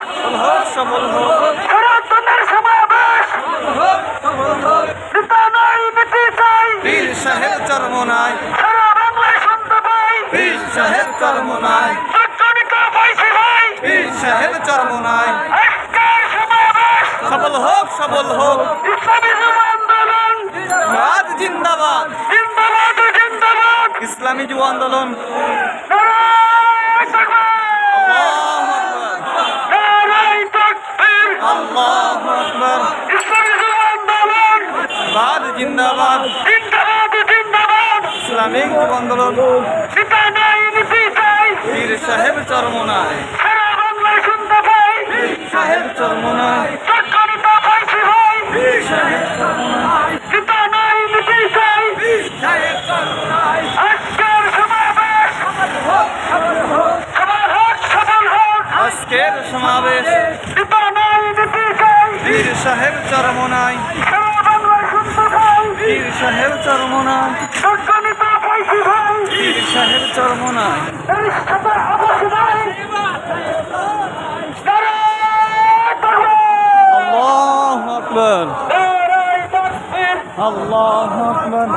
সফল হোক সনাতনের সমাবেশ নেতা নাই নীতি চাই পীর সাহেব চরমনায় সারা বাংলায় শুনতে পাই পীর সাহেব চরমনায় যোগ্যতা পাইছি ভাই পীর সাহেব চরমনায় আজকের সমাবেশ সফল হোক ইসলামী যুব আন্দোলন জিহাদ জিন্দাবাদ জিন্দাবাদ জিন্দাবাদ ইসলামী যুব আন্দোলন নারায়ে তাকবীর নারায়ে তাকবীর আল্লাহু আকবার ইসলামী যুব আন্দোলন জিহাদ জিন্দাবাদ জিন্দাবাদ জিন্দাবাদ ইসলামিক যুব আন্দোলন নেতা নাই নীতি চাই পীর সাহেব চরমনায় সারা বাংলায় শুনতে পাই সাহেব চরমনায় যোগ্যতা পাইছি ভাই পীর সাহেব চরমনায় নেতা নাই নীতি চাই সাহেব চরমনায় আজকের সমাবেশ সফল হোক আজকের সমাবেশ নেতা নাই নীতি চাই পীর সাহেব চরমনায় সারা বাংলায় শুনতে পাই পীর সাহেব চরমনায় যোগ্যতা পাইছি ভাই পীর সাহেব চরমনায় এর সাথে আবাস নাই নারায়ে তাকবীর আল্লাহু আকবার নারায়ে তাকবীর আল্লাহু আকবার